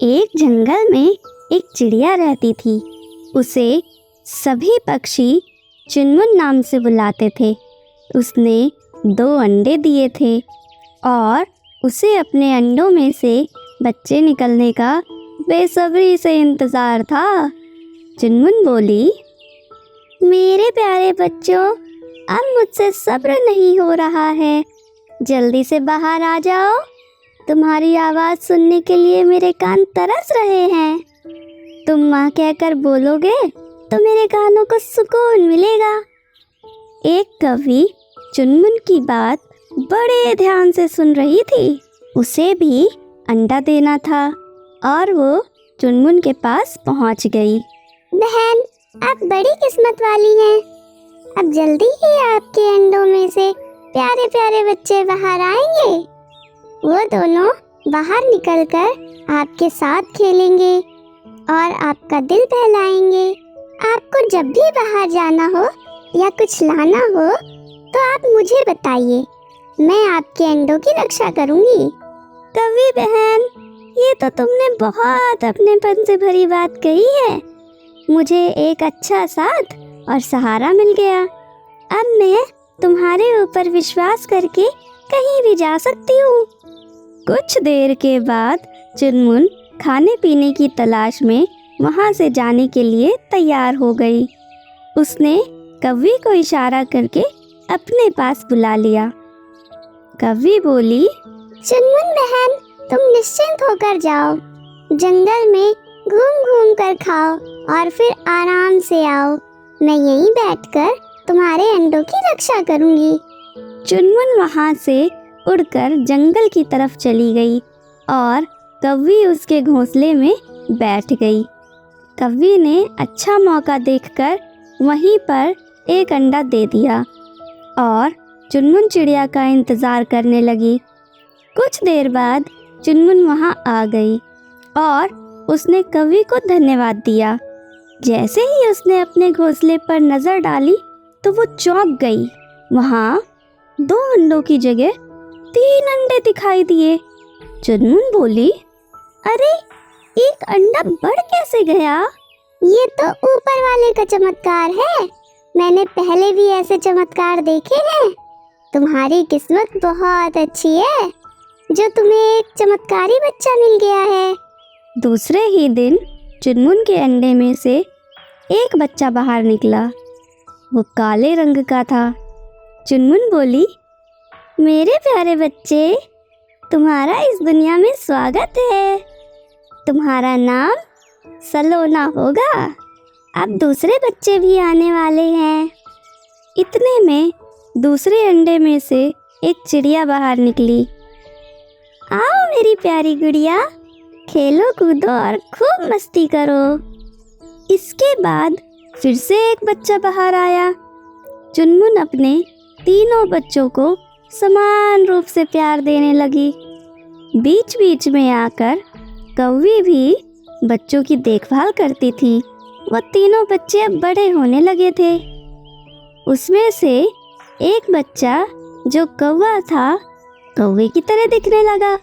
एक जंगल में एक चिड़िया रहती थी। उसे सभी पक्षी चुनमुन नाम से बुलाते थे। उसने 2 अंडे दिए थे और उसे अपने अंडों में से बच्चे निकलने का बेसब्री से इंतज़ार था। चुनमुन बोली, मेरे प्यारे बच्चों, अब मुझसे सब्र नहीं हो रहा है, जल्दी से बाहर आ जाओ। तुम्हारी आवाज़ सुनने के लिए मेरे कान तरस रहे हैं। तुम माँ कहकर बोलोगे तो मेरे कानों को सुकून मिलेगा। एक कौवी चुनमुन की बात बड़े ध्यान से सुन रही थी। उसे भी अंडा देना था और वो चुनमुन के पास पहुंच गई। बहन, आप बड़ी किस्मत वाली हैं। अब जल्दी ही आपके अंडों में से प्यारे प्यारे बच्चे बाहर आएंगे। वो दोनों बाहर निकलकर आपके साथ खेलेंगे और आपका दिल बहलाएंगे। आपको जब भी बाहर जाना हो या कुछ लाना हो तो आप मुझे बताइए, मैं आपके अंडों की रक्षा करूंगी। कौवी बहन, ये तो तुमने बहुत अपनेपन से भरी बात कही है। मुझे एक अच्छा साथ और सहारा मिल गया। अब मैं तुम्हारे ऊपर विश्वास करके कहीं भी जा सकती हूँ। कुछ देर के बाद चुनमुन खाने पीने की तलाश में वहाँ से जाने के लिए तैयार हो गई। उसने कौवी को इशारा करके अपने पास बुला लिया। कौवी बोली, चुनमुन बहन, तुम निश्चिंत होकर जाओ। जंगल में घूम घूम कर खाओ और फिर आराम से आओ। मैं यहीं बैठकर तुम्हारे अंडों की रक्षा करूंगी। चुनमुन वहाँ से उड़कर जंगल की तरफ चली गई और कौवी उसके घोंसले में बैठ गई। कौवी ने अच्छा मौका देखकर वहीं पर एक अंडा दे दिया और चुनमुन चिड़िया का इंतज़ार करने लगी। कुछ देर बाद चुनमुन वहाँ आ गई और उसने कौवी को धन्यवाद दिया। जैसे ही उसने अपने घोंसले पर नज़र डाली तो वो चौंक गई। वहाँ 2 अंडों की जगह 3 अंडे दिखाई दिए। चुनमुन बोली, अरे, एक अंडा बढ़ कैसे गया? ये तो ऊपर वाले का चमत्कार है। मैंने पहले भी ऐसे चमत्कार देखे हैं। तुम्हारी किस्मत बहुत अच्छी है जो तुम्हें एक चमत्कारी बच्चा मिल गया है। दूसरे ही दिन चुनमुन के अंडे में से एक बच्चा बाहर निकला। वो काले रंग का था। चुनमुन बोली, मेरे प्यारे बच्चे, तुम्हारा इस दुनिया में स्वागत है। तुम्हारा नाम सलोना होगा। अब दूसरे बच्चे भी आने वाले हैं। इतने में दूसरे अंडे में से एक चिड़िया बाहर निकली। आओ मेरी प्यारी गुड़िया, खेलो कूदो और खूब मस्ती करो। इसके बाद फिर से एक बच्चा बाहर आया। चुनमुन अपने तीनों बच्चों को समान रूप से प्यार देने लगी। बीच बीच में आकर कौवी भी बच्चों की देखभाल करती थी। वो तीनों बच्चे अब बड़े होने लगे थे। उसमें से एक बच्चा जो कौवा था, कौवे की तरह दिखने लगा।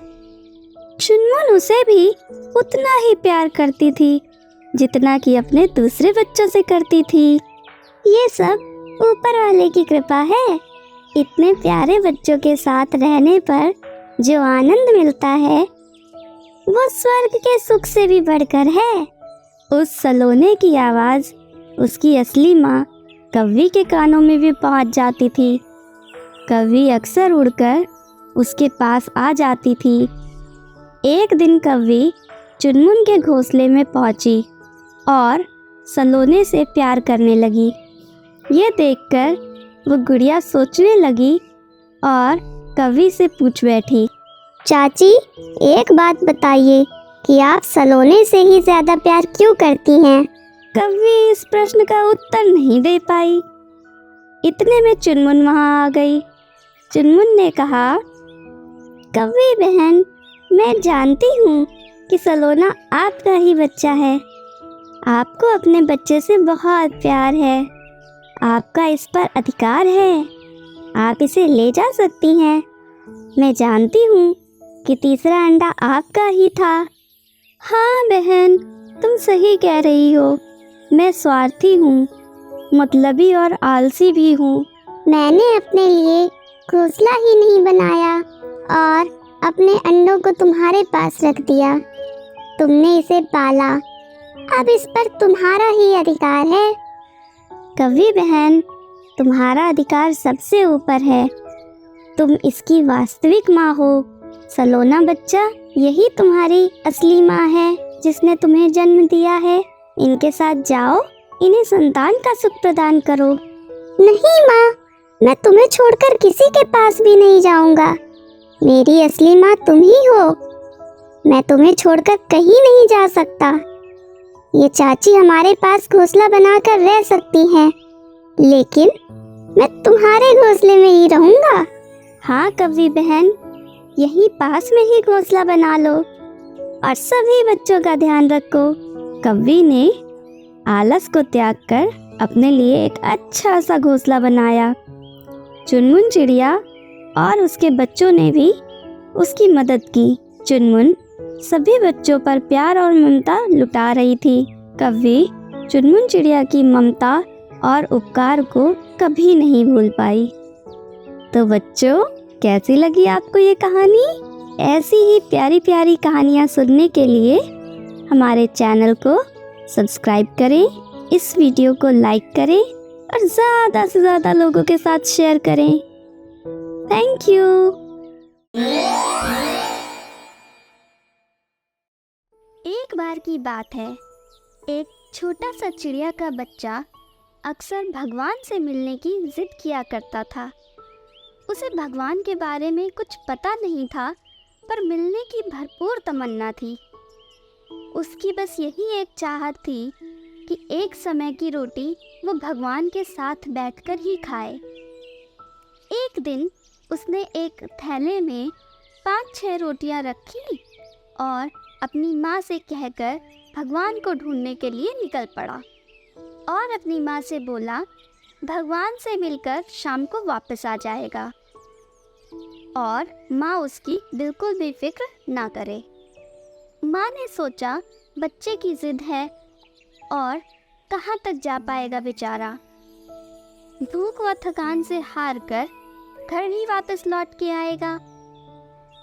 चुनमुन उसे भी उतना ही प्यार करती थी जितना कि अपने दूसरे बच्चों से करती थी। ये सब ऊपर वाले की कृपा है। इतने प्यारे बच्चों के साथ रहने पर जो आनंद मिलता है वो स्वर्ग के सुख से भी बढ़कर है। उस सलोने की आवाज़ उसकी असली माँ कौवी के कानों में भी पहुँच जाती थी। कौवी अक्सर उड़कर उसके पास आ जाती थी। एक दिन कौवी चुनमुन के घोंसले में पहुँची और सलोने से प्यार करने लगी। ये देखकर वो गुड़िया सोचने लगी और कौवी से पूछ बैठी, चाची, एक बात बताइए कि आप सलोने से ही ज़्यादा प्यार क्यों करती हैं? कौवी इस प्रश्न का उत्तर नहीं दे पाई। इतने में चुनमुन वहाँ आ गई। चुनमुन ने कहा, कौवी बहन, मैं जानती हूँ कि सलोना आपका ही बच्चा है। आपको अपने बच्चे से बहुत प्यार है। आपका इस पर अधिकार है। आप इसे ले जा सकती हैं। मैं जानती हूँ कि तीसरा अंडा आपका ही था। हाँ बहन, तुम सही कह रही हो। मैं स्वार्थी हूँ, मतलबी और आलसी भी हूँ। मैंने अपने लिए घोंसला ही नहीं बनाया और अपने अंडों को तुम्हारे पास रख दिया। तुमने इसे पाला, अब इस पर तुम्हारा ही अधिकार है। कवि बहन, तुम्हारा अधिकार सबसे ऊपर है। तुम इसकी वास्तविक माँ हो। सलोना बच्चा, यही तुम्हारी असली माँ है जिसने तुम्हें जन्म दिया है। इनके साथ जाओ, इन्हें संतान का सुख प्रदान करो। नहीं माँ, मैं तुम्हें छोड़कर किसी के पास भी नहीं जाऊंगा। मेरी असली माँ तुम ही हो। मैं तुम्हें छोड़कर कहीं नहीं जा सकता। ये चाची हमारे पास घोंसला बनाकर रह सकती हैं, लेकिन मैं तुम्हारे घोंसले में ही रहूंगा। हाँ कवि बहन, यहीं पास में ही घोंसला बना लो और सभी बच्चों का ध्यान रखो। कवि ने आलस को त्याग कर अपने लिए एक अच्छा सा घोंसला बनाया। चुनमुन चिड़िया और उसके बच्चों ने भी उसकी मदद की। चुनमुन सभी बच्चों पर प्यार और ममता लुटा रही थी। कवि चुनमुन चिड़िया की ममता और उपकार को कभी नहीं भूल पाई। तो बच्चों, कैसी लगी आपको ये कहानी? ऐसी ही प्यारी प्यारी कहानियाँ सुनने के लिए हमारे चैनल को सब्सक्राइब करें, इस वीडियो को लाइक करें और ज़्यादा से ज़्यादा लोगों के साथ शेयर करें। Thank you. एक बार की बात है, एक छोटा सा चिड़िया का बच्चा अक्सर भगवान से मिलने की जिद किया करता था। उसे भगवान के बारे में कुछ पता नहीं था, पर मिलने की भरपूर तमन्ना थी। उसकी बस यही एक चाहत थी कि एक समय की रोटी वो भगवान के साथ बैठकर ही खाए। एक दिन उसने एक थैले में 5-6 रोटियां रखी और अपनी माँ से कहकर भगवान को ढूंढने के लिए निकल पड़ा और अपनी माँ से बोला, भगवान से मिलकर शाम को वापस आ जाएगा और माँ उसकी बिल्कुल भी फिक्र ना करे। माँ ने सोचा, बच्चे की जिद है और कहाँ तक जा पाएगा बेचारा। भूख व थकान से हार कर घर ही वापस लौट के आएगा।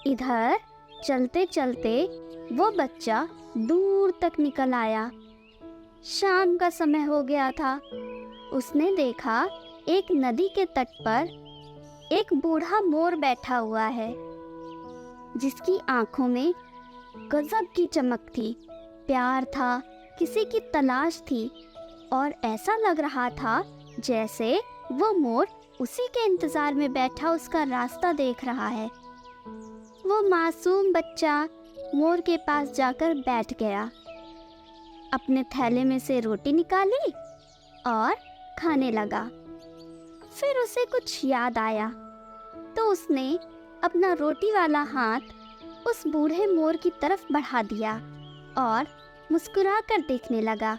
इधर चलते चलते वो बच्चा दूर तक निकल आया। शाम का समय हो गया था। उसने देखा एक नदी के तट पर एक बूढ़ा मोर बैठा हुआ है, जिसकी आंखों में गजब की चमक थी। प्यार था, किसी की तलाश थी और ऐसा लग रहा था जैसे वो मोर उसी के इंतजार में बैठा उसका रास्ता देख रहा है। वो मासूम बच्चा मोर के पास जाकर बैठ गया, अपने थैले में से रोटी निकाली और खाने लगा। फिर उसे कुछ याद आया तो उसने अपना रोटी वाला हाथ उस बूढ़े मोर की तरफ बढ़ा दिया और मुस्कुराकर देखने लगा।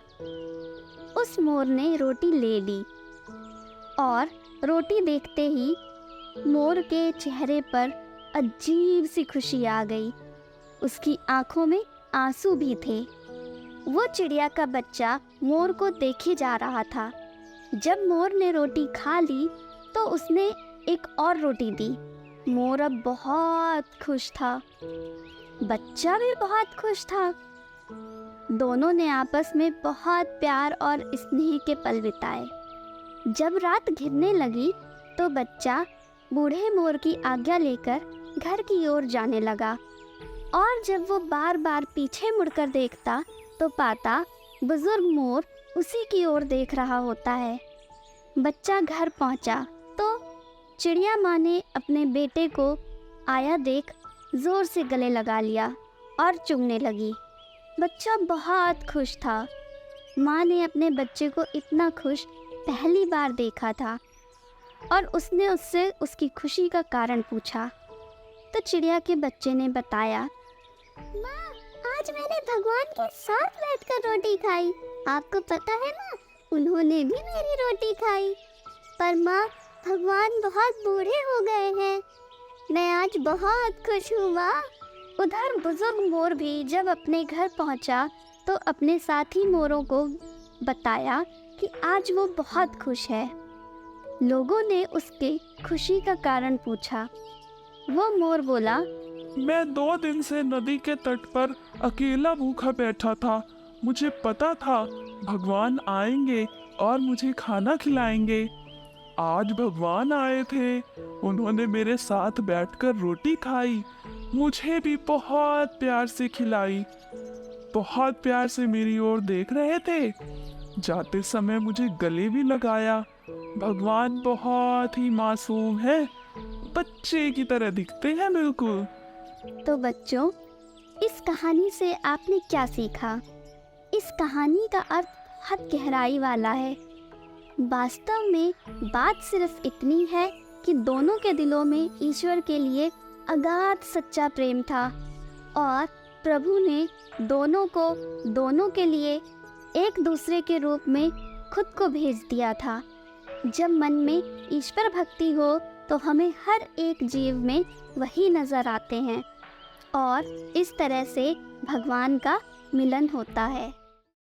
उस मोर ने रोटी ले ली और रोटी देखते ही मोर के चेहरे पर अजीब सी खुशी आ गई। उसकी आंखों में आंसू भी थे। वो चिड़िया का बच्चा मोर को देखे जा रहा था। जब मोर ने रोटी खा ली तो उसने एक और रोटी दी। मोर अब बहुत खुश था, बच्चा भी बहुत खुश था। दोनों ने आपस में बहुत प्यार और स्नेह के पल बिताए। जब रात घिरने लगी तो बच्चा बूढ़े मोर की आज्ञा लेकर घर की ओर जाने लगा और जब वो बार बार पीछे मुड़कर देखता तो पाता बुजुर्ग मोर उसी की ओर देख रहा होता है। बच्चा घर पहुंचा तो चिड़िया माँ ने अपने बेटे को आया देख जोर से गले लगा लिया और चूमने लगी। बच्चा बहुत खुश था। माँ ने अपने बच्चे को इतना खुश पहली बार देखा था और उसने उससे उसकी खुशी का कारण पूछा। तो चिड़िया के बच्चे ने बताया, माँ, आज मैंने भगवान के साथ बैठकर रोटी खाई। आपको पता है माँ, उन्होंने भी मेरी रोटी खाई। पर माँ, भगवान बहुत बूढ़े हो गए हैं। मैं आज बहुत खुश हूँ माँ। उधर बुजुर्ग मोर भी जब अपने घर पहुंचा तो अपने साथी मोरों को बताया कि आज वो बहुत खुश है। लोगों ने उसके खुशी का कारण पूछा। वो मोर बोला, मैं 2 दिन से नदी के तट पर अकेला भूखा बैठा था। मुझे पता था भगवान आएंगे और मुझे खाना खिलाएंगे। आज भगवान आए थे, उन्होंने मेरे साथ बैठकर रोटी खाई, मुझे भी बहुत प्यार से खिलाई, बहुत प्यार से मेरी ओर देख रहे थे। जाते समय मुझे गले भी लगाया। भगवान बहुत ही मासूम है, बच्चे की तरह दिखते हैं बिल्कुल। तो बच्चों, इस कहानी से आपने क्या सीखा? इस कहानी का अर्थ बहुत गहराई वाला है। वास्तव में बात सिर्फ इतनी है कि दोनों के दिलों में ईश्वर के लिए अगाध सच्चा प्रेम था और प्रभु ने दोनों के लिए एक दूसरे के रूप में खुद को भेज दिया था। जब मन में ईश्वर भक्ति हो तो हमें हर एक जीव में वही नज़र आते हैं और इस तरह से भगवान का मिलन होता है।